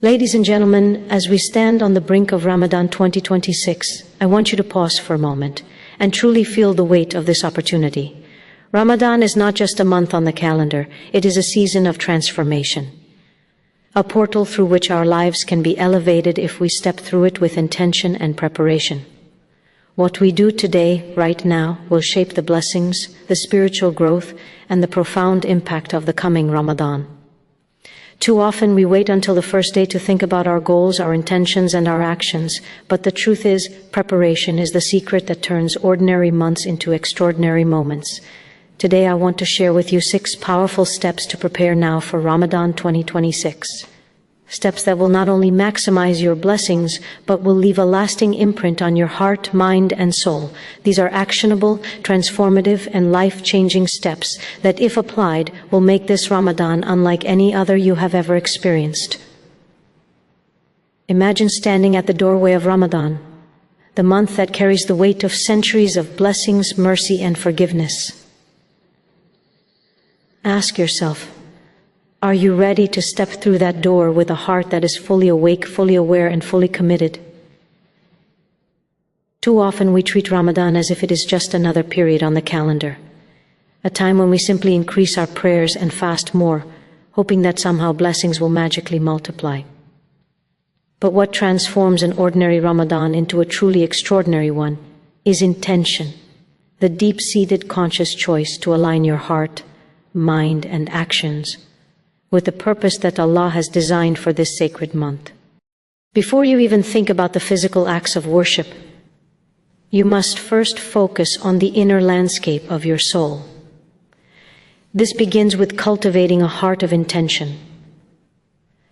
Ladies and gentlemen, as we stand on the brink of Ramadan 2026, I want you to pause for a moment and truly feel the weight of this opportunity. Ramadan is not just a month on the calendar, it is a season of transformation. A portal through which our lives can be elevated if we step through it with intention and preparation. What we do today, right now, will shape the blessings, the spiritual growth, and the profound impact of the coming Ramadan. Too often we wait until the first day to think about our goals, our intentions, and our actions, but the truth is, preparation is the secret that turns ordinary months into extraordinary moments. Today I want to share with you 6 powerful steps to prepare now for Ramadan 2026. Steps that will not only maximize your blessings, but will leave a lasting imprint on your heart, mind, and soul. These are actionable, transformative, and life-changing steps that, if applied, will make this Ramadan unlike any other you have ever experienced. Imagine standing at the doorway of Ramadan, the month that carries the weight of centuries of blessings, mercy, and forgiveness. Ask yourself, are you ready to step through that door with a heart that is fully awake, fully aware, and fully committed? Too often we treat Ramadan as if it is just another period on the calendar, a time when we simply increase our prayers and fast more, hoping that somehow blessings will magically multiply. But what transforms an ordinary Ramadan into a truly extraordinary one is intention, the deep-seated conscious choice to align your heart, mind, and actions with the purpose that Allah has designed for this sacred month. Before you even think about the physical acts of worship, you must first focus on the inner landscape of your soul. This begins with cultivating a heart of intention.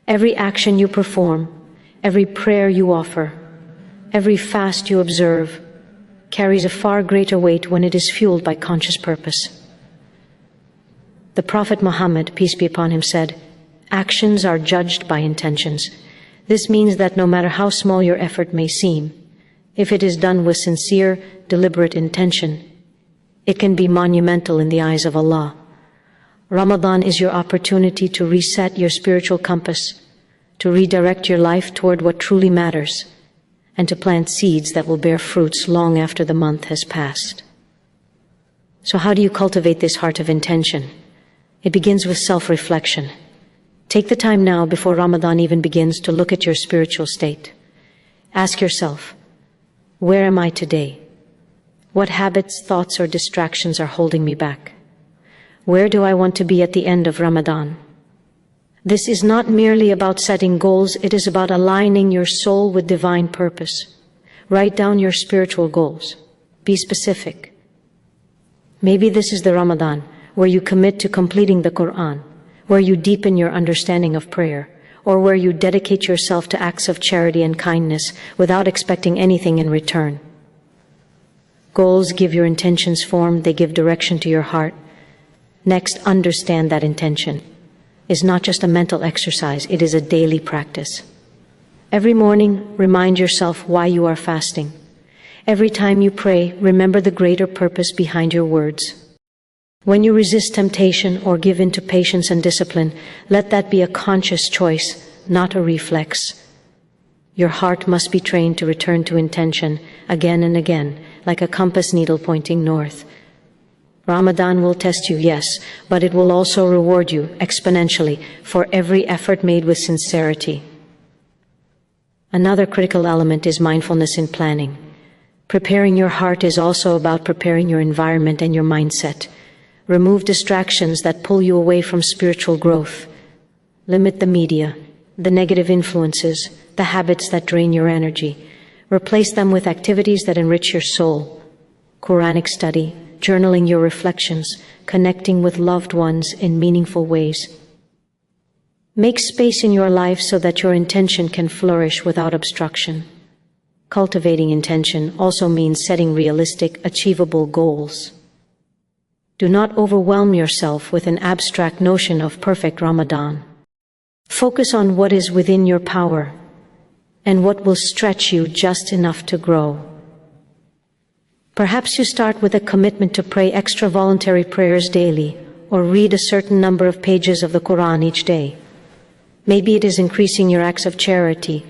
Every action you perform, every prayer you offer, every fast you observe, carries a far greater weight when it is fueled by conscious purpose. The Prophet Muhammad, peace be upon him, said, "Actions are judged by intentions." This means that no matter how small your effort may seem, if it is done with sincere, deliberate intention, it can be monumental in the eyes of Allah. Ramadan is your opportunity to reset your spiritual compass, to redirect your life toward what truly matters, and to plant seeds that will bear fruits long after the month has passed. So how do you cultivate this heart of intention? It begins with self-reflection. Take the time now before Ramadan even begins to look at your spiritual state. Ask yourself, where am I today? What habits, thoughts, or distractions are holding me back? Where do I want to be at the end of Ramadan? This is not merely about setting goals, it is about aligning your soul with divine purpose. Write down your spiritual goals. Be specific. Maybe this is the Ramadan where you commit to completing the Quran, where you deepen your understanding of prayer, or where you dedicate yourself to acts of charity and kindness without expecting anything in return. Goals give your intentions form, they give direction to your heart. Next, understand that intention is not just a mental exercise, it is a daily practice. Every morning, remind yourself why you are fasting. Every time you pray, remember the greater purpose behind your words. When you resist temptation or give in to patience and discipline, let that be a conscious choice, not a reflex. Your heart must be trained to return to intention again and again, like a compass needle pointing north. Ramadan will test you, yes, but it will also reward you exponentially for every effort made with sincerity. Another critical element is mindfulness in planning. Preparing your heart is also about preparing your environment and your mindset. Remove distractions that pull you away from spiritual growth. Limit the media, the negative influences, the habits that drain your energy. Replace them with activities that enrich your soul. Quranic study, journaling your reflections, connecting with loved ones in meaningful ways. Make space in your life so that your intention can flourish without obstruction. Cultivating intention also means setting realistic, achievable goals. Do not overwhelm yourself with an abstract notion of perfect Ramadan. Focus on what is within your power and what will stretch you just enough to grow. Perhaps you start with a commitment to pray extra voluntary prayers daily or read a certain number of pages of the Quran each day. Maybe it is increasing your acts of charity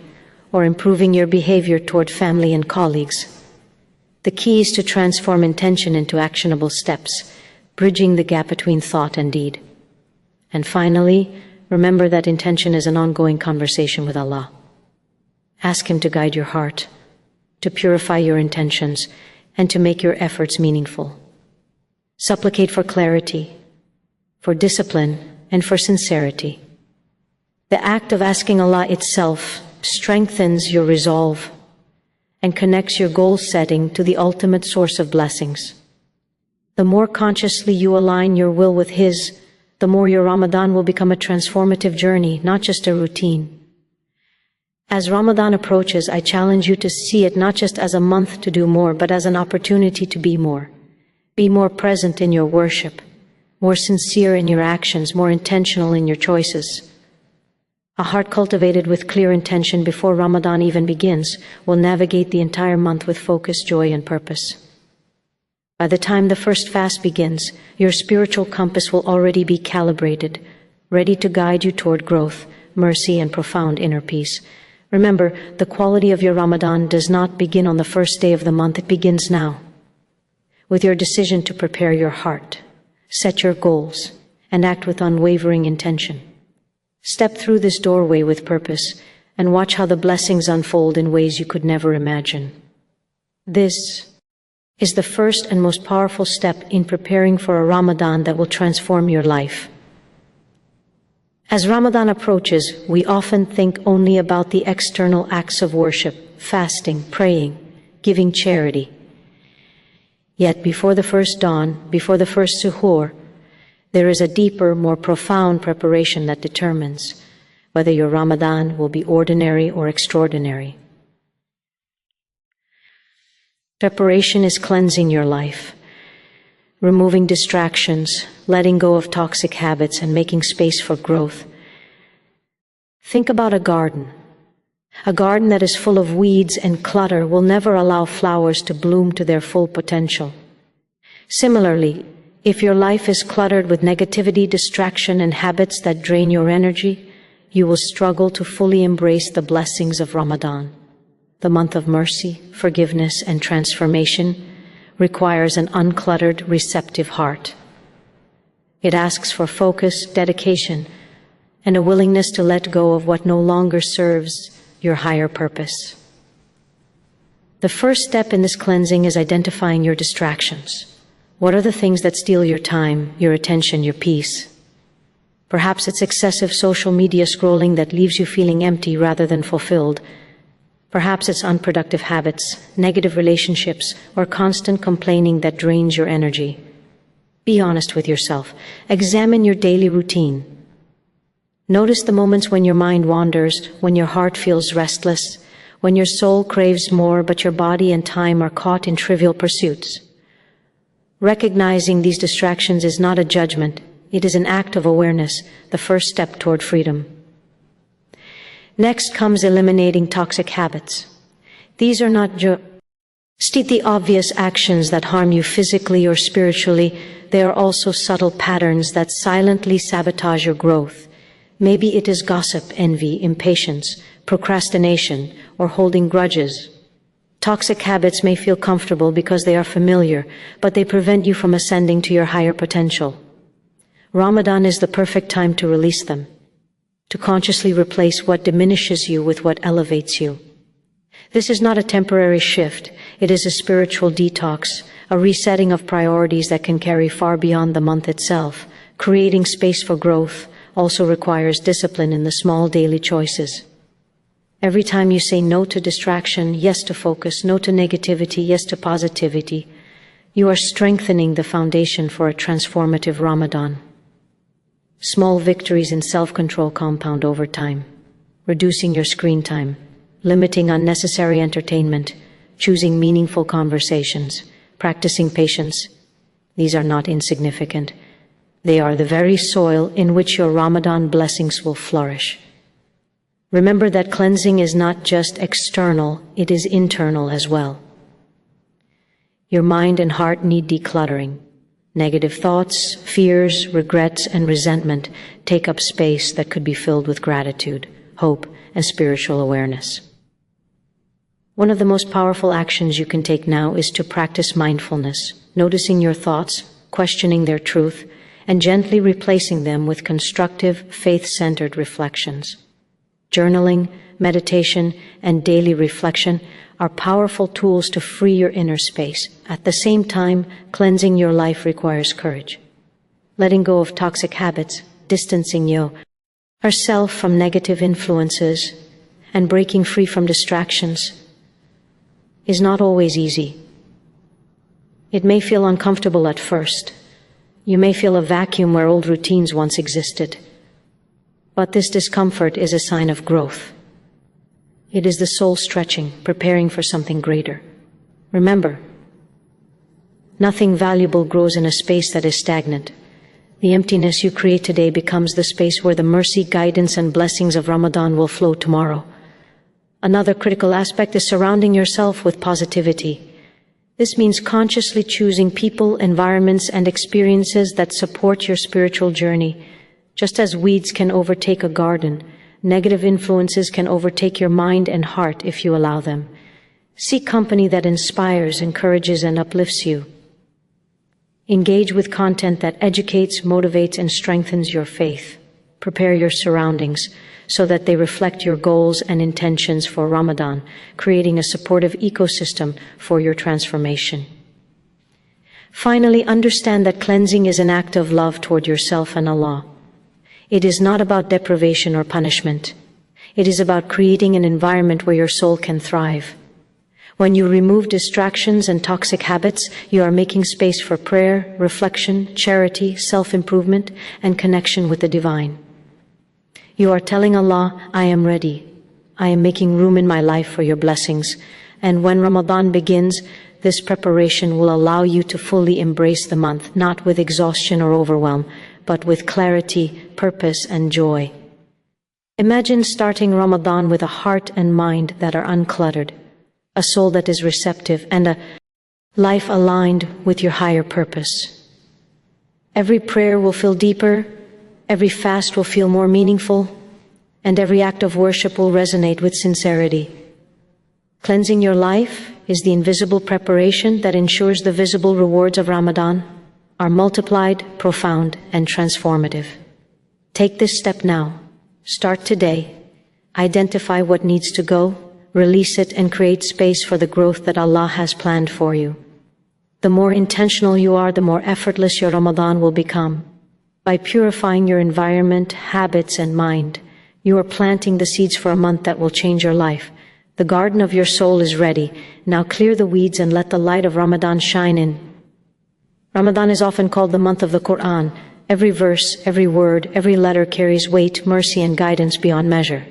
or improving your behavior toward family and colleagues. The key is to transform intention into actionable steps, bridging the gap between thought and deed. And finally, remember that intention is an ongoing conversation with Allah. Ask Him to guide your heart, to purify your intentions, and to make your efforts meaningful. Supplicate for clarity, for discipline, and for sincerity. The act of asking Allah itself strengthens your resolve and connects your goal setting to the ultimate source of blessings. The more consciously you align your will with His, the more your Ramadan will become a transformative journey, not just a routine. As Ramadan approaches, I challenge you to see it not just as a month to do more, but as an opportunity to be more. Be more present in your worship, more sincere in your actions, more intentional in your choices. A heart cultivated with clear intention before Ramadan even begins will navigate the entire month with focus, joy, and purpose. By the time the first fast begins, your spiritual compass will already be calibrated, ready to guide you toward growth, mercy, and profound inner peace. Remember, the quality of your Ramadan does not begin on the first day of the month, it begins now. With your decision to prepare your heart, set your goals, and act with unwavering intention. Step through this doorway with purpose and watch how the blessings unfold in ways you could never imagine. This is the first and most powerful step in preparing for a Ramadan that will transform your life. As Ramadan approaches, we often think only about the external acts of worship, fasting, praying, giving charity. Yet before the first dawn, before the first suhoor, there is a deeper, more profound preparation that determines whether your Ramadan will be ordinary or extraordinary. Preparation is cleansing your life, removing distractions, letting go of toxic habits, and making space for growth. Think about a garden. A garden that is full of weeds and clutter will never allow flowers to bloom to their full potential. Similarly, if your life is cluttered with negativity, distraction, and habits that drain your energy, you will struggle to fully embrace the blessings of Ramadan. The month of mercy, forgiveness, and transformation requires an uncluttered, receptive heart. It asks for focus, dedication, and a willingness to let go of what no longer serves your higher purpose. The first step in this cleansing is identifying your distractions. What are the things that steal your time, your attention, your peace? Perhaps it's excessive social media scrolling that leaves you feeling empty rather than fulfilled. Perhaps it's unproductive habits, negative relationships, or constant complaining that drains your energy. Be honest with yourself. Examine your daily routine. Notice the moments when your mind wanders, when your heart feels restless, when your soul craves more but your body and time are caught in trivial pursuits. Recognizing these distractions is not a judgment, it is an act of awareness, the first step toward freedom. Next comes eliminating toxic habits. These are not just the obvious actions that harm you physically or spiritually, they are also subtle patterns that silently sabotage your growth. Maybe it is gossip, envy, impatience, procrastination, or holding grudges. Toxic habits may feel comfortable because they are familiar, but they prevent you from ascending to your higher potential. Ramadan is the perfect time to release them, to consciously replace what diminishes you with what elevates you. This is not a temporary shift, it is a spiritual detox, a resetting of priorities that can carry far beyond the month itself. Creating space for growth also requires discipline in the small daily choices. Every time you say no to distraction, yes to focus, no to negativity, yes to positivity, you are strengthening the foundation for a transformative Ramadan. Small victories in self-control compound over time. Reducing your screen time, limiting unnecessary entertainment, choosing meaningful conversations, practicing patience. These are not insignificant. They are the very soil in which your Ramadan blessings will flourish. Remember that cleansing is not just external, it is internal as well. Your mind and heart need decluttering. Negative thoughts, fears, regrets, and resentment take up space that could be filled with gratitude, hope, and spiritual awareness. One of the most powerful actions you can take now is to practice mindfulness, noticing your thoughts, questioning their truth, and gently replacing them with constructive, faith-centered reflections. Journaling, meditation, and daily reflection are powerful tools to free your inner space. At the same time, cleansing your life requires courage. Letting go of toxic habits, distancing yourself from negative influences, and breaking free from distractions is not always easy. It may feel uncomfortable at first. You may feel a vacuum where old routines once existed. But this discomfort is a sign of growth. It is the soul stretching, preparing for something greater. Remember, nothing valuable grows in a space that is stagnant. The emptiness you create today becomes the space where the mercy, guidance, and blessings of Ramadan will flow tomorrow. Another critical aspect is surrounding yourself with positivity. This means consciously choosing people, environments, and experiences that support your spiritual journey. Just as weeds can overtake a garden, negative influences can overtake your mind and heart if you allow them. Seek company that inspires, encourages, and uplifts you. Engage with content that educates, motivates, and strengthens your faith. Prepare your surroundings so that they reflect your goals and intentions for Ramadan, creating a supportive ecosystem for your transformation. Finally, understand that cleansing is an act of love toward yourself and Allah. It is not about deprivation or punishment. It is about creating an environment where your soul can thrive. When you remove distractions and toxic habits, you are making space for prayer, reflection, charity, self-improvement, and connection with the divine. You are telling Allah, I am ready. I am making room in my life for your blessings. And when Ramadan begins, this preparation will allow you to fully embrace the month, not with exhaustion or overwhelm, but with clarity, purpose, and joy. Imagine starting Ramadan with a heart and mind that are uncluttered, a soul that is receptive, and a life aligned with your higher purpose. Every prayer will feel deeper, every fast will feel more meaningful, and every act of worship will resonate with sincerity. Cleansing your life is the invisible preparation that ensures the visible rewards of Ramadan are multiplied, profound, and transformative. Take this step now. Start today. Identify what needs to go, release it, and create space for the growth that Allah has planned for you. The more intentional you are, the more effortless your Ramadan will become. By purifying your environment, habits, and mind, you are planting the seeds for a month that will change your life. The garden of your soul is ready. Now clear the weeds and let the light of Ramadan shine in. Ramadan is often called the month of the Quran. Every verse, every word, every letter carries weight, mercy, and guidance beyond measure.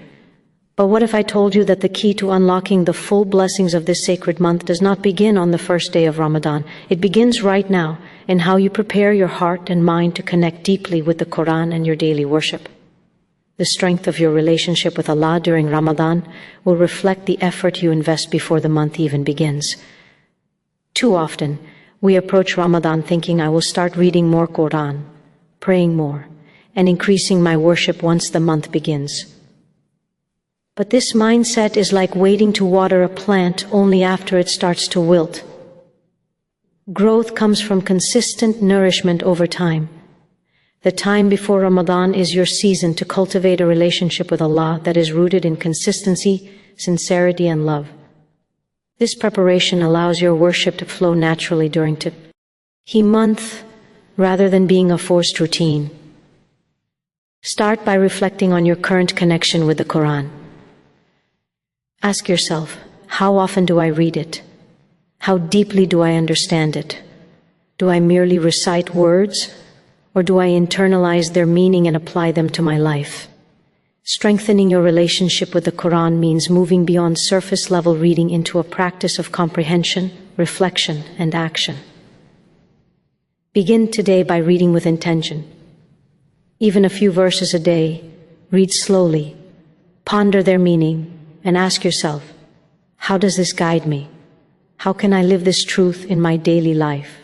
But what if I told you that the key to unlocking the full blessings of this sacred month does not begin on the first day of Ramadan? It begins right now in how you prepare your heart and mind to connect deeply with the Quran and your daily worship. The strength of your relationship with Allah during Ramadan will reflect the effort you invest before the month even begins. Too often, we approach Ramadan thinking, I will start reading more Quran, praying more, and increasing my worship once the month begins. But this mindset is like waiting to water a plant only after it starts to wilt. Growth comes from consistent nourishment over time. The time before Ramadan is your season to cultivate a relationship with Allah that is rooted in consistency, sincerity, and love. This preparation allows your worship to flow naturally during the month rather than being a forced routine. Start by reflecting on your current connection with the Quran. Ask yourself, how often do I read it? How deeply do I understand it? Do I merely recite words, or do I internalize their meaning and apply them to my life? Strengthening your relationship with the Quran means moving beyond surface-level reading into a practice of comprehension, reflection, and action. Begin today by reading with intention. Even a few verses a day, read slowly, ponder their meaning, and ask yourself, how does this guide me? How can I live this truth in my daily life?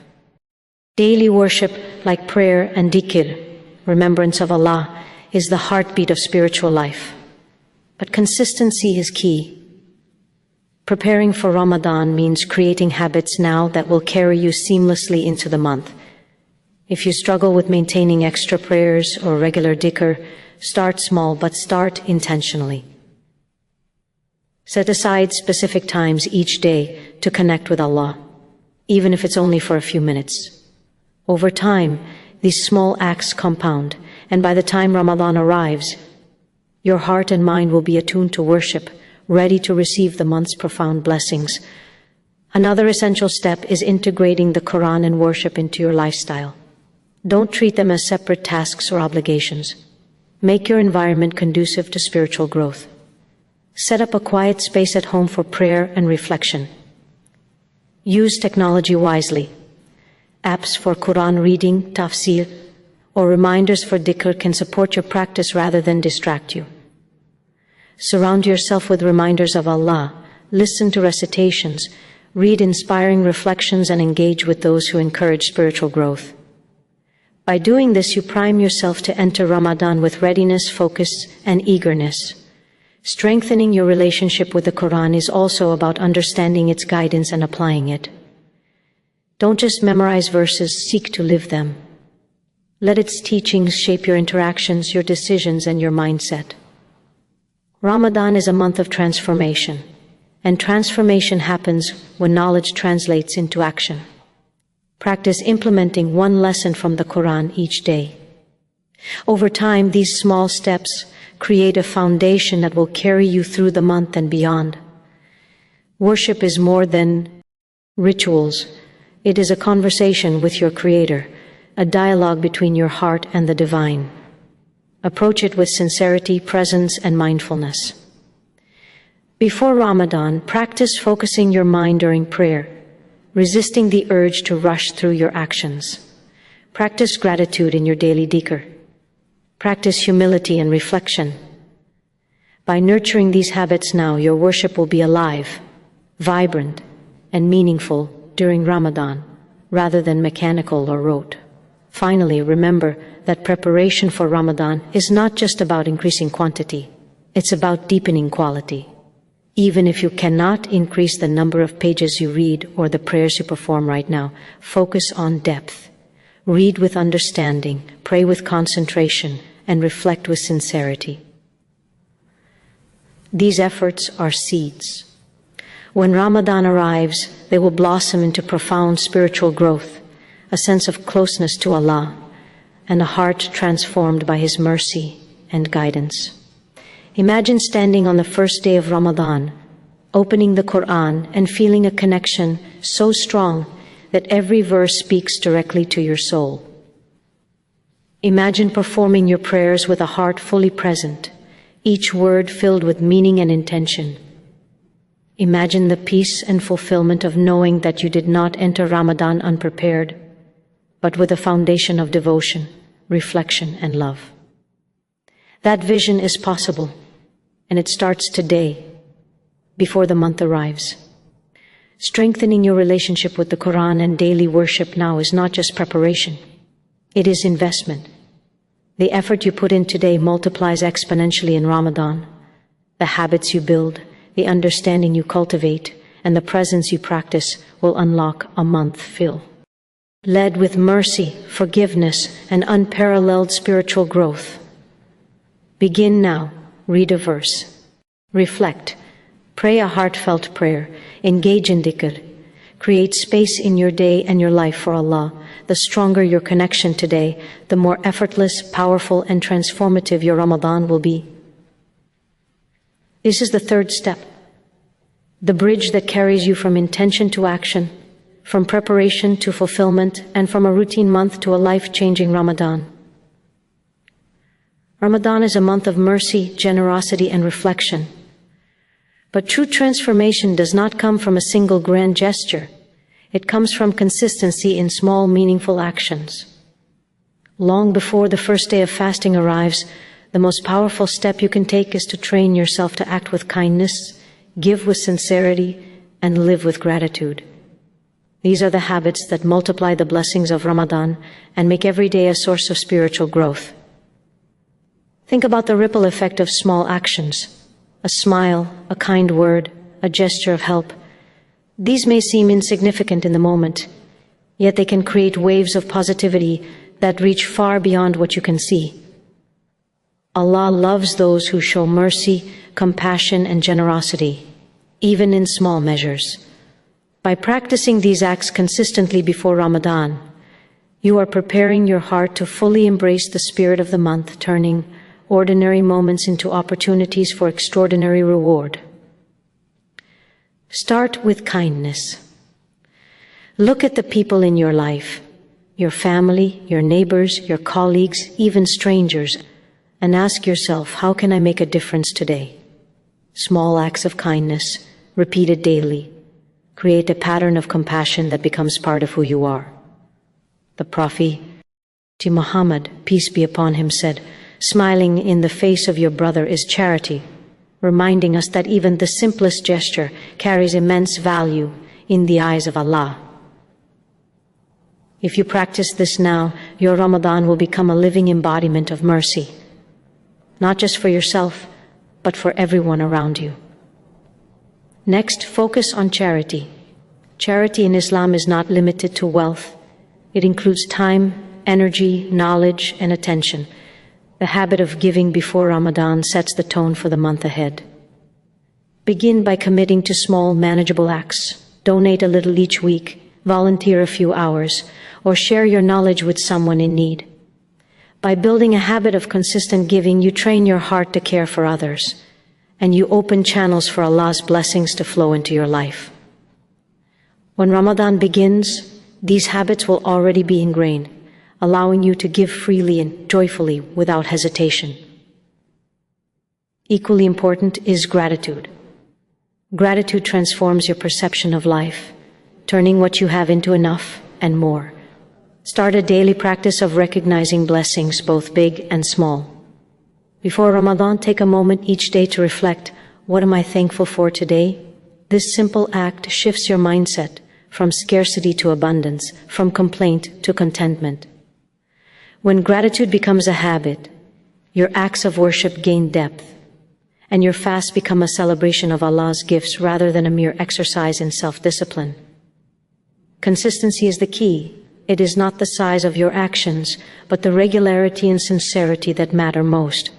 Daily worship, like prayer and dhikr, remembrance of Allah, is the heartbeat of spiritual life. But consistency is key. Preparing for Ramadan means creating habits now that will carry you seamlessly into the month. If you struggle with maintaining extra prayers or regular dhikr, start small, but start intentionally. Set aside specific times each day to connect with Allah, even if it's only for a few minutes. Over time, these small acts compound, and by the time Ramadan arrives, your heart and mind will be attuned to worship, ready to receive the month's profound blessings. Another essential step is integrating the Quran and worship into your lifestyle. Don't treat them as separate tasks or obligations. Make your environment conducive to spiritual growth. Set up a quiet space at home for prayer and reflection. Use technology wisely. Apps for Quran reading, tafsir, or reminders for dhikr can support your practice rather than distract you. Surround yourself with reminders of Allah, listen to recitations, read inspiring reflections, and engage with those who encourage spiritual growth. By doing this, you prime yourself to enter Ramadan with readiness, focus, and eagerness. Strengthening your relationship with the Quran is also about understanding its guidance and applying it. Don't just memorize verses, seek to live them. Let its teachings shape your interactions, your decisions, and your mindset. Ramadan is a month of transformation, and transformation happens when knowledge translates into action. Practice implementing one lesson from the Quran each day. Over time, these small steps create a foundation that will carry you through the month and beyond. Worship is more than rituals. It is a conversation with your Creator, a dialogue between your heart and the divine. Approach it with sincerity, presence, and mindfulness. Before Ramadan, practice focusing your mind during prayer, resisting the urge to rush through your actions. Practice gratitude in your daily dhikr. Practice humility and reflection. By nurturing these habits now, your worship will be alive, vibrant, and meaningful during Ramadan, rather than mechanical or rote. Finally, remember that preparation for Ramadan is not just about increasing quantity, it's about deepening quality. Even if you cannot increase the number of pages you read or the prayers you perform right now, focus on depth. Read with understanding, pray with concentration, and reflect with sincerity. These efforts are seeds. When Ramadan arrives, they will blossom into profound spiritual growth, a sense of closeness to Allah, and a heart transformed by His mercy and guidance. Imagine standing on the first day of Ramadan, opening the Quran and feeling a connection so strong that every verse speaks directly to your soul. Imagine performing your prayers with a heart fully present, each word filled with meaning and intention. Imagine the peace and fulfillment of knowing that you did not enter Ramadan unprepared, but with a foundation of devotion, reflection, and love. That vision is possible, and it starts today, before the month arrives. Strengthening your relationship with the Quran and daily worship now is not just preparation, it is investment. The effort you put in today multiplies exponentially in Ramadan. The habits you build, the understanding you cultivate, and the presence you practice will unlock a month filled with mercy, forgiveness, and unparalleled spiritual growth. Begin now. Read a verse. Reflect. Pray a heartfelt prayer. Engage in dhikr. Create space in your day and your life for Allah. The stronger your connection today, the more effortless, powerful, and transformative your Ramadan will be. This is the third step, the bridge that carries you from intention to action, from preparation to fulfillment, and from a routine month to a life-changing Ramadan. Ramadan is a month of mercy, generosity, and reflection. But true transformation does not come from a single grand gesture. It comes from consistency in small, meaningful actions. Long before the first day of fasting arrives, the most powerful step you can take is to train yourself to act with kindness, give with sincerity, and live with gratitude. These are the habits that multiply the blessings of Ramadan and make every day a source of spiritual growth. Think about the ripple effect of small actions. A smile, a kind word, a gesture of help. These may seem insignificant in the moment, yet they can create waves of positivity that reach far beyond what you can see. Allah loves those who show mercy, compassion, and generosity, even in small measures. By practicing these acts consistently before Ramadan, you are preparing your heart to fully embrace the spirit of the month, turning ordinary moments into opportunities for extraordinary reward. Start with kindness. Look at the people in your life, your family, your neighbors, your colleagues, even strangers, and ask yourself, how can I make a difference today? Small acts of kindness, repeated daily, create a pattern of compassion that becomes part of who you are. The Prophet Muhammad, peace be upon him, said, "Smiling in the face of your brother is charity," reminding us that even the simplest gesture carries immense value in the eyes of Allah. If you practice this now, your Ramadan will become a living embodiment of mercy, not just for yourself, but for everyone around you. Next, focus on charity. Charity in Islam is not limited to wealth. It includes time, energy, knowledge, and attention. The habit of giving before Ramadan sets the tone for the month ahead. Begin by committing to small, manageable acts. Donate a little each week, volunteer a few hours, or share your knowledge with someone in need. By building a habit of consistent giving, you train your heart to care for others, and you open channels for Allah's blessings to flow into your life. When Ramadan begins, these habits will already be ingrained, allowing you to give freely and joyfully without hesitation. Equally important is gratitude. Gratitude transforms your perception of life, turning what you have into enough and more. Start a daily practice of recognizing blessings, both big and small. Before Ramadan, take a moment each day to reflect, what am I thankful for today? This simple act shifts your mindset from scarcity to abundance, from complaint to contentment. When gratitude becomes a habit, your acts of worship gain depth, and your fasts become a celebration of Allah's gifts rather than a mere exercise in self-discipline. Consistency is the key. It is not the size of your actions, but the regularity and sincerity that matter most.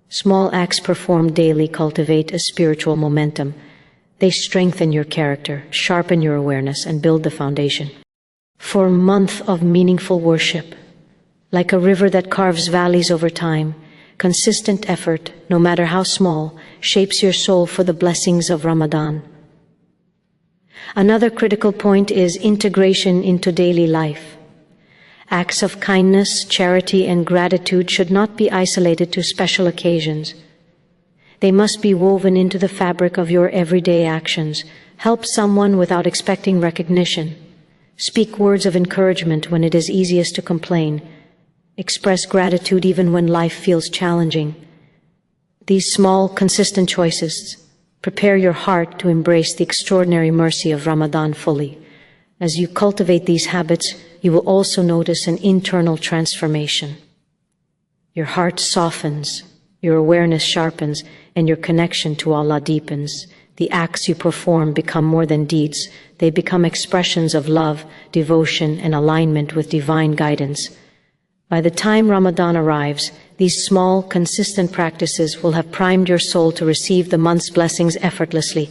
Small acts performed daily cultivate a spiritual momentum. They strengthen your character, sharpen your awareness, and build the foundation for a month of meaningful worship. Like a river that carves valleys over time, consistent effort, no matter how small, shapes your soul for the blessings of Ramadan. Another critical point is integration into daily life. Acts of kindness, charity, and gratitude should not be isolated to special occasions. They must be woven into the fabric of your everyday actions. Help someone without expecting recognition. Speak words of encouragement when it is easiest to complain. Express gratitude even when life feels challenging. These small, consistent choices prepare your heart to embrace the extraordinary mercy of Ramadan fully. As you cultivate these habits, you will also notice an internal transformation. Your heart softens, your awareness sharpens, and your connection to Allah deepens. The acts you perform become more than deeds. They become expressions of love, devotion, and alignment with divine guidance. By the time Ramadan arrives, these small, consistent practices will have primed your soul to receive the month's blessings effortlessly.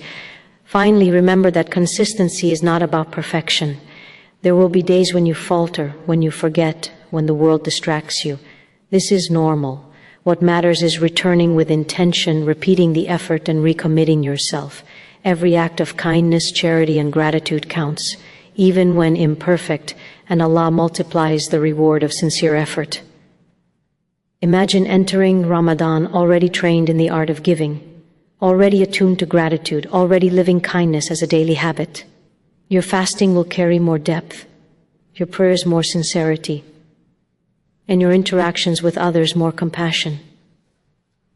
Finally, remember that consistency is not about perfection. There will be days when you falter, when you forget, when the world distracts you. This is normal. What matters is returning with intention, repeating the effort, and recommitting yourself. Every act of kindness, charity, and gratitude counts, even when imperfect, and Allah multiplies the reward of sincere effort. Imagine entering Ramadan already trained in the art of giving, already attuned to gratitude, already living kindness as a daily habit. Your fasting will carry more depth, your prayers more sincerity, and your interactions with others more compassion.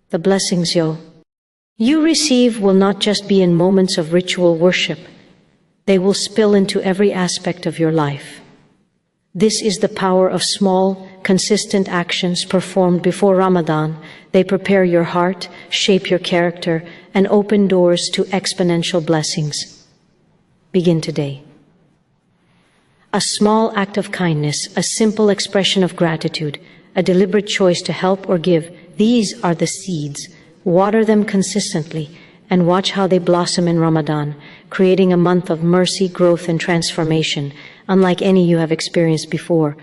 The blessings you receive will not just be in moments of ritual worship. They will spill into every aspect of your life. This is the power of small, consistent actions performed before Ramadan. They prepare your heart, shape your character, and open doors to exponential blessings. Begin today. A small act of kindness, a simple expression of gratitude, a deliberate choice to help or give, these are the seeds. Water them consistently and watch how they blossom in Ramadan, creating a month of mercy, growth, and transformation, unlike any you have experienced before.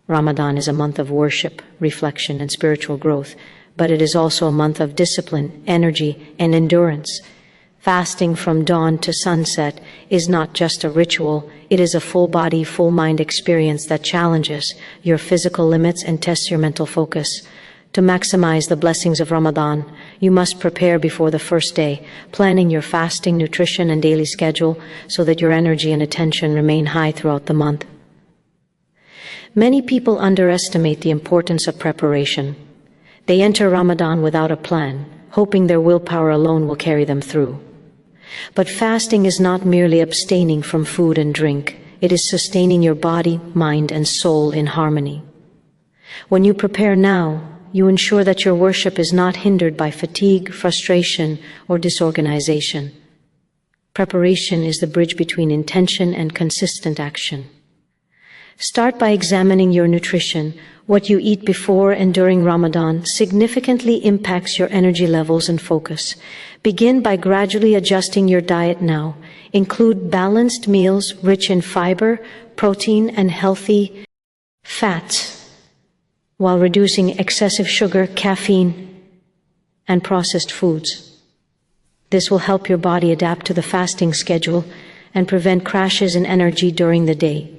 Ramadan is a month of worship, reflection, and spiritual growth, but it is also a month of discipline, energy, and endurance. Fasting from dawn to sunset is not just a ritual, it is a full-body, full-mind experience that challenges your physical limits and tests your mental focus. To maximize the blessings of Ramadan, you must prepare before the first day, planning your fasting, nutrition, and daily schedule so that your energy and attention remain high throughout the month. Many people underestimate the importance of preparation. They enter Ramadan without a plan, hoping their willpower alone will carry them through. But fasting is not merely abstaining from food and drink. It is sustaining your body, mind, and soul in harmony. When you prepare now, you ensure that your worship is not hindered by fatigue, frustration, or disorganization. Preparation is the bridge between intention and consistent action. Start by examining your nutrition. What you eat before and during Ramadan significantly impacts your energy levels and focus. Begin by gradually adjusting your diet now. Include balanced meals rich in fiber, protein, and healthy fats, while reducing excessive sugar, caffeine, and processed foods. This will help your body adapt to the fasting schedule and prevent crashes in energy during the day.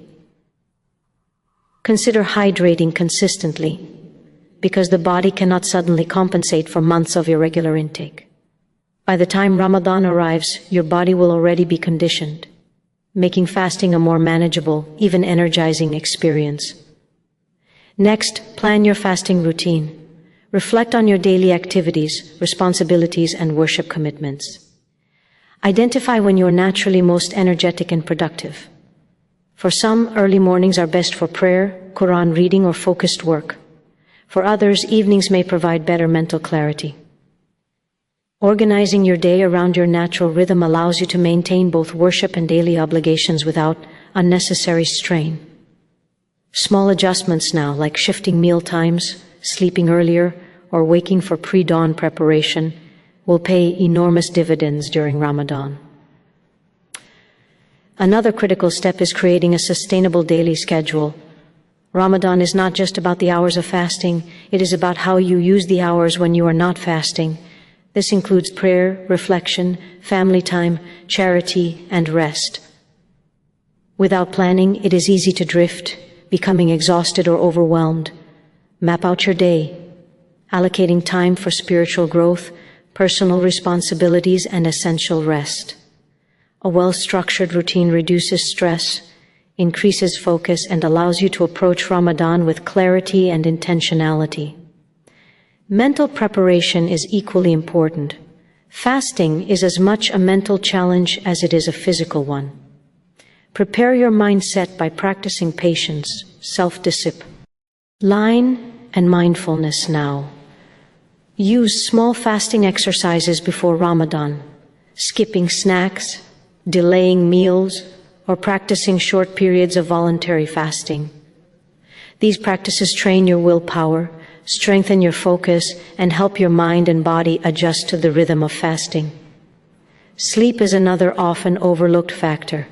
Consider hydrating consistently, because the body cannot suddenly compensate for months of irregular intake. By the time Ramadan arrives, your body will already be conditioned, making fasting a more manageable, even energizing experience. Next, plan your fasting routine. Reflect on your daily activities, responsibilities, and worship commitments. Identify when you are naturally most energetic and productive. For some, early mornings are best for prayer, Quran reading, or focused work. For others, evenings may provide better mental clarity. Organizing your day around your natural rhythm allows you to maintain both worship and daily obligations without unnecessary strain. Small adjustments now, like shifting meal times, sleeping earlier, or waking for pre-dawn preparation, will pay enormous dividends during Ramadan. Another critical step is creating a sustainable daily schedule. Ramadan is not just about the hours of fasting, it is about how you use the hours when you are not fasting. This includes prayer, reflection, family time, charity, and rest. Without planning, it is easy to drift, becoming exhausted or overwhelmed. Map out your day, allocating time for spiritual growth, personal responsibilities, and essential rest. A well-structured routine reduces stress, increases focus, and allows you to approach Ramadan with clarity and intentionality. Mental preparation is equally important. Fasting is as much a mental challenge as it is a physical one. Prepare your mindset by practicing patience, self-discipline, and mindfulness now. Use small fasting exercises before Ramadan, skipping snacks, delaying meals, or practicing short periods of voluntary fasting. These practices train your willpower, strengthen your focus, and help your mind and body adjust to the rhythm of fasting. Sleep is another often overlooked factor.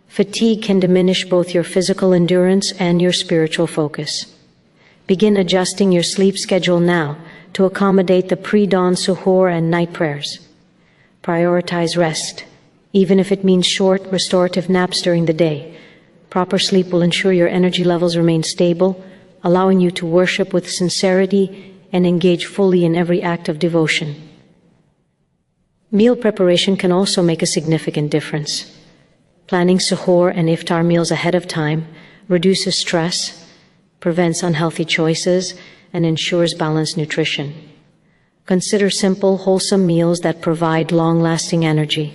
Fatigue can diminish both your physical endurance and your spiritual focus. Begin adjusting your sleep schedule now to accommodate the pre-dawn suhoor and night prayers. Prioritize rest, even if it means short, restorative naps during the day. Proper sleep will ensure your energy levels remain stable, allowing you to worship with sincerity and engage fully in every act of devotion. Meal preparation can also make a significant difference. Planning suhoor and iftar meals ahead of time reduces stress, prevents unhealthy choices, and ensures balanced nutrition. Consider simple, wholesome meals that provide long-lasting energy.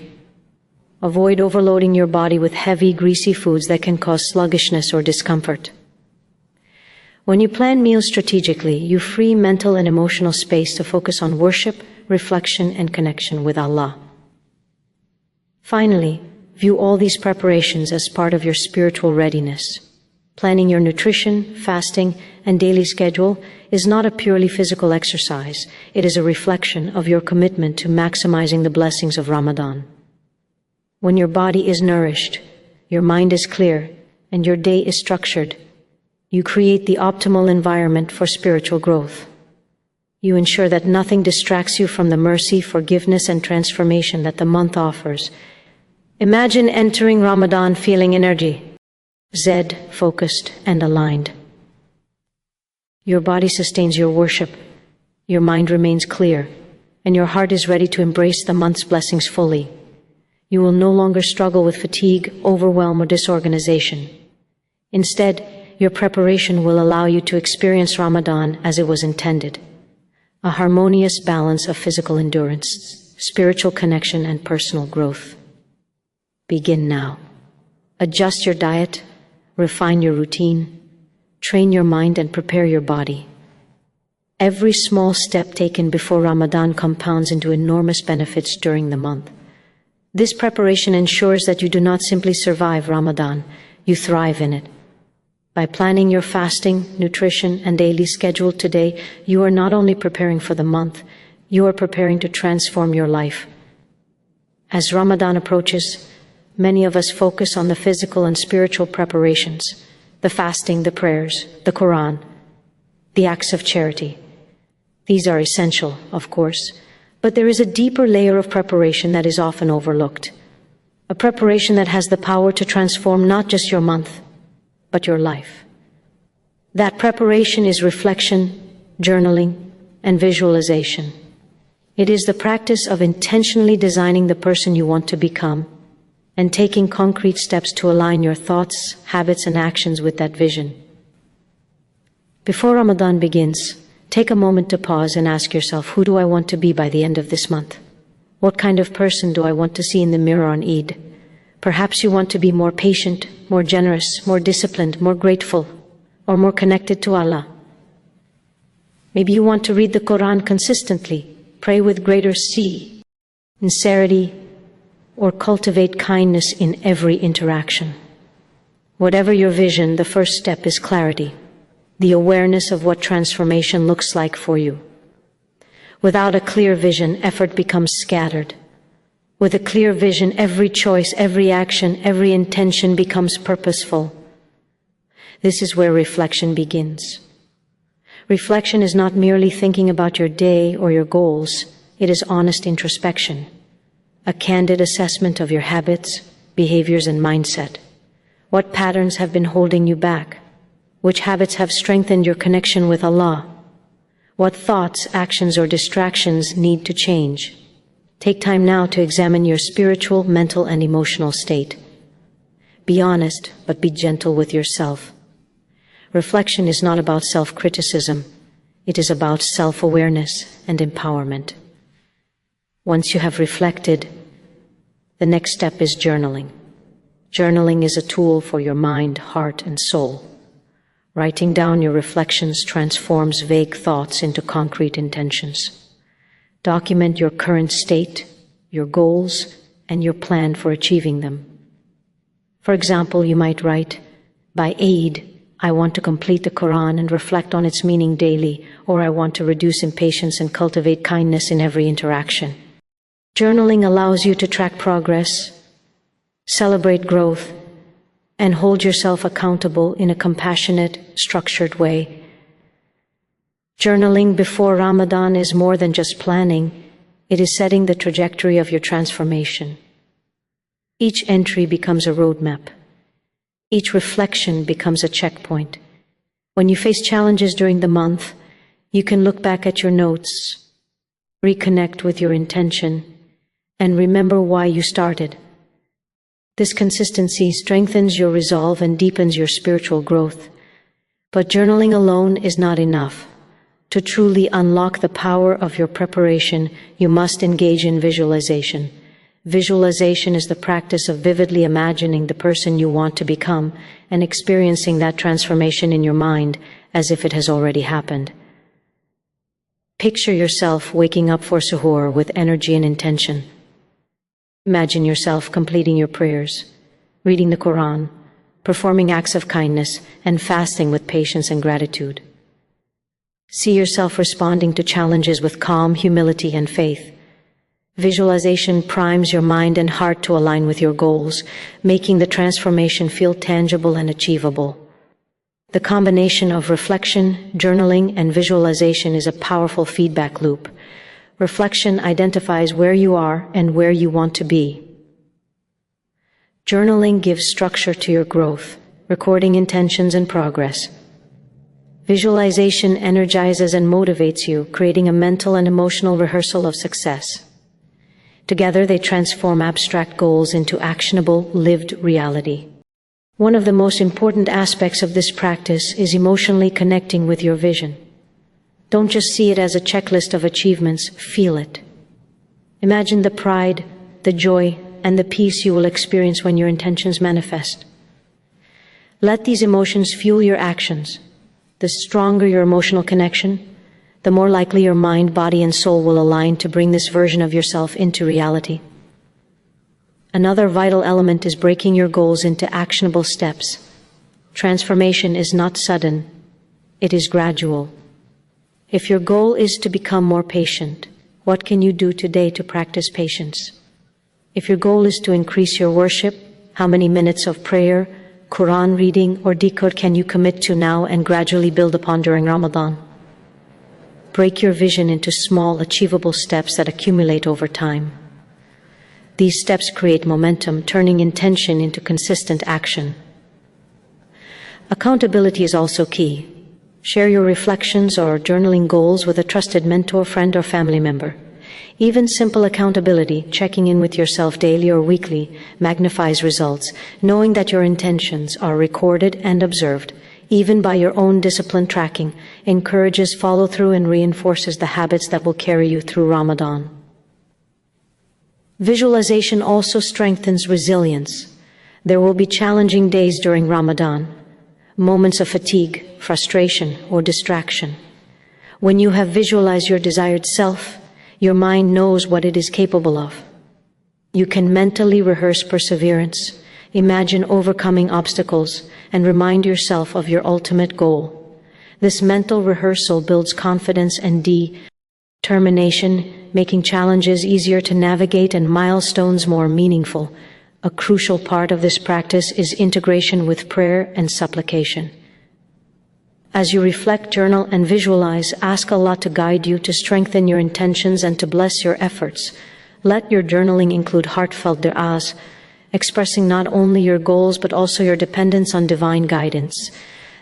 Avoid overloading your body with heavy, greasy foods that can cause sluggishness or discomfort. When you plan meals strategically, you free mental and emotional space to focus on worship, reflection, and connection with Allah. Finally, view all these preparations as part of your spiritual readiness. Planning your nutrition, fasting, and daily schedule is not a purely physical exercise. It is a reflection of your commitment to maximizing the blessings of Ramadan. When your body is nourished, your mind is clear, and your day is structured, you create the optimal environment for spiritual growth. You ensure that nothing distracts you from the mercy, forgiveness, and transformation that the month offers. Imagine entering Ramadan feeling energy, zed, focused, and aligned. Your body sustains your worship, your mind remains clear, and your heart is ready to embrace the month's blessings fully. You will no longer struggle with fatigue, overwhelm, or disorganization. Instead, your preparation will allow you to experience Ramadan as it was intended, a harmonious balance of physical endurance, spiritual connection, and personal growth. Begin now. Adjust your diet, refine your routine, train your mind, and prepare your body. Every small step taken before Ramadan compounds into enormous benefits during the month. This preparation ensures that you do not simply survive Ramadan, you thrive in it. By planning your fasting, nutrition, and daily schedule today, you are not only preparing for the month, you are preparing to transform your life. As Ramadan approaches, many of us focus on the physical and spiritual preparations, the fasting, the prayers, the Quran, the acts of charity. These are essential, of course, but there is a deeper layer of preparation that is often overlooked. A preparation that has the power to transform not just your month, but your life. That preparation is reflection, journaling, and visualization. It is the practice of intentionally designing the person you want to become and taking concrete steps to align your thoughts, habits, and actions with that vision. Before Ramadan begins, take a moment to pause and ask yourself, who do I want to be by the end of this month? What kind of person do I want to see in the mirror on Eid? Perhaps you want to be more patient, more generous, more disciplined, more grateful, or more connected to Allah. Maybe you want to read the Quran consistently, pray with greater sincerity, or cultivate kindness in every interaction. Whatever your vision, the first step is clarity, the awareness of what transformation looks like for you. Without a clear vision, effort becomes scattered. With a clear vision, every choice, every action, every intention becomes purposeful. This is where reflection begins. Reflection is not merely thinking about your day or your goals. It is honest introspection, a candid assessment of your habits, behaviors, and mindset. What patterns have been holding you back? Which habits have strengthened your connection with Allah? What thoughts, actions, or distractions need to change? Take time now to examine your spiritual, mental, and emotional state. Be honest, but be gentle with yourself. Reflection is not about self-criticism. It is about self-awareness and empowerment. Once you have reflected, the next step is journaling. Journaling is a tool for your mind, heart, and soul. Writing down your reflections transforms vague thoughts into concrete intentions. Document your current state, your goals, and your plan for achieving them. For example, you might write, by Eid, I want to complete the Quran and reflect on its meaning daily, or I want to reduce impatience and cultivate kindness in every interaction. Journaling allows you to track progress, celebrate growth, and hold yourself accountable in a compassionate, structured way. Journaling before Ramadan is more than just planning. It is setting the trajectory of your transformation. Each entry becomes a roadmap. Each reflection becomes a checkpoint. When you face challenges during the month, you can look back at your notes, reconnect with your intention, and remember why you started. This consistency strengthens your resolve and deepens your spiritual growth. But journaling alone is not enough. To truly unlock the power of your preparation, you must engage in visualization. Visualization is the practice of vividly imagining the person you want to become and experiencing that transformation in your mind as if it has already happened. Picture yourself waking up for suhoor with energy and intention. Imagine yourself completing your prayers, reading the Quran, performing acts of kindness, and fasting with patience and gratitude. See yourself responding to challenges with calm, humility, and faith. Visualization primes your mind and heart to align with your goals, making the transformation feel tangible and achievable. The combination of reflection, journaling, and visualization is a powerful feedback loop. Reflection identifies where you are and where you want to be. Journaling gives structure to your growth, recording intentions and progress. Visualization energizes and motivates you, creating a mental and emotional rehearsal of success. Together, they transform abstract goals into actionable, lived reality. One of the most important aspects of this practice is emotionally connecting with your vision. Don't just see it as a checklist of achievements, feel it. Imagine the pride, the joy, and the peace you will experience when your intentions manifest. Let these emotions fuel your actions. The stronger your emotional connection, the more likely your mind, body, and soul will align to bring this version of yourself into reality. Another vital element is breaking your goals into actionable steps. Transformation is not sudden, it is gradual. If your goal is to become more patient, what can you do today to practice patience? If your goal is to increase your worship, how many minutes of prayer, Quran reading, or dhikr can you commit to now and gradually build upon during Ramadan? Break your vision into small, achievable steps that accumulate over time. These steps create momentum, turning intention into consistent action. Accountability is also key. Share your reflections or journaling goals with a trusted mentor, friend, or family member. Even simple accountability, checking in with yourself daily or weekly, magnifies results, knowing that your intentions are recorded and observed, even by your own discipline tracking, encourages follow-through and reinforces the habits that will carry you through Ramadan. Visualization also strengthens resilience. There will be challenging days during Ramadan, moments of fatigue, frustration, or distraction. When you have visualized your desired self, your mind knows what it is capable of. You can mentally rehearse perseverance, imagine overcoming obstacles, and remind yourself of your ultimate goal. This mental rehearsal builds confidence and determination, making challenges easier to navigate and milestones more meaningful. A crucial part of this practice is integration with prayer and supplication. As you reflect, journal, and visualize, ask Allah to guide you, to strengthen your intentions, and to bless your efforts. Let your journaling include heartfelt du'as, expressing not only your goals but also your dependence on divine guidance.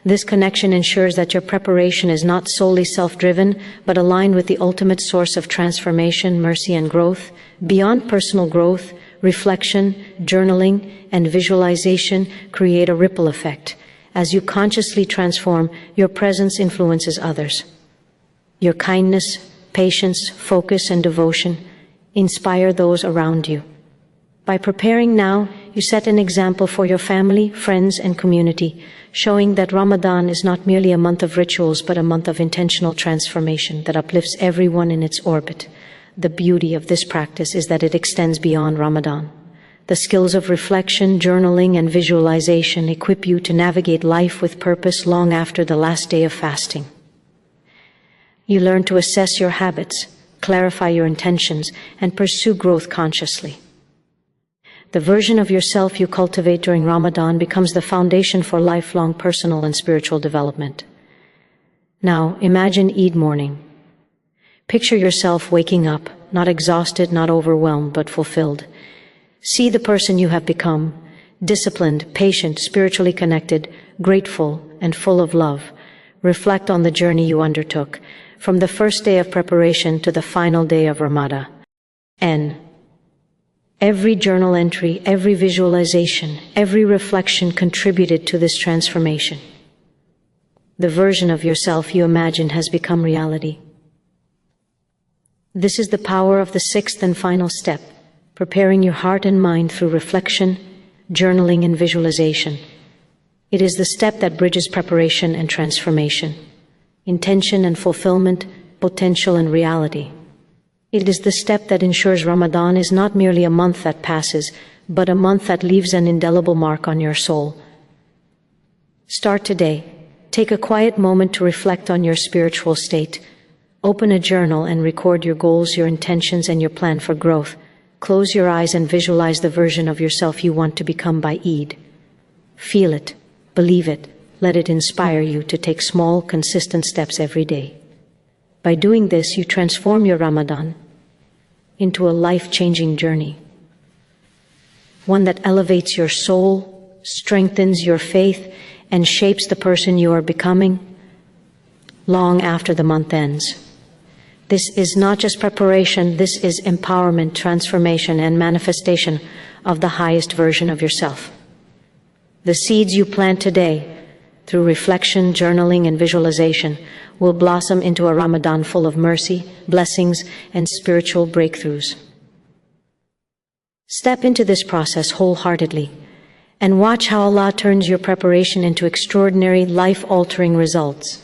This connection ensures that your preparation is not solely self-driven, but aligned with the ultimate source of transformation, mercy, and growth. Beyond personal growth, reflection, journaling, and visualization create a ripple effect. As you consciously transform, your presence influences others. Your kindness, patience, focus, and devotion inspire those around you. By preparing now, you set an example for your family, friends, and community, showing that Ramadan is not merely a month of rituals, but a month of intentional transformation that uplifts everyone in its orbit. The beauty of this practice is that it extends beyond Ramadan. The skills of reflection, journaling, and visualization equip you to navigate life with purpose long after the last day of fasting. You learn to assess your habits, clarify your intentions, and pursue growth consciously. The version of yourself you cultivate during Ramadan becomes the foundation for lifelong personal and spiritual development. Now, imagine Eid morning. Picture yourself waking up, not exhausted, not overwhelmed, but fulfilled. See the person you have become, disciplined, patient, spiritually connected, grateful, and full of love. Reflect on the journey you undertook, from the first day of preparation to the final day of Ramadan. Every journal entry, every visualization, every reflection contributed to this transformation. The version of yourself you imagined has become reality. This is the power of the sixth and final step, preparing your heart and mind through reflection, journaling, and visualization. It is the step that bridges preparation and transformation, intention and fulfillment, potential and reality. It is the step that ensures Ramadan is not merely a month that passes, but a month that leaves an indelible mark on your soul. Start today. Take a quiet moment to reflect on your spiritual state. Open a journal and record your goals, your intentions, and your plan for growth. Close your eyes and visualize the version of yourself you want to become by Eid. Feel it, believe it, let it inspire you to take small, consistent steps every day. By doing this, you transform your Ramadan into a life-changing journey, one that elevates your soul, strengthens your faith, and shapes the person you are becoming long after the month ends. This is not just preparation, this is empowerment, transformation, and manifestation of the highest version of yourself. The seeds you plant today, through reflection, journaling, and visualization, will blossom into a Ramadan full of mercy, blessings, and spiritual breakthroughs. Step into this process wholeheartedly and watch how Allah turns your preparation into extraordinary, life-altering results.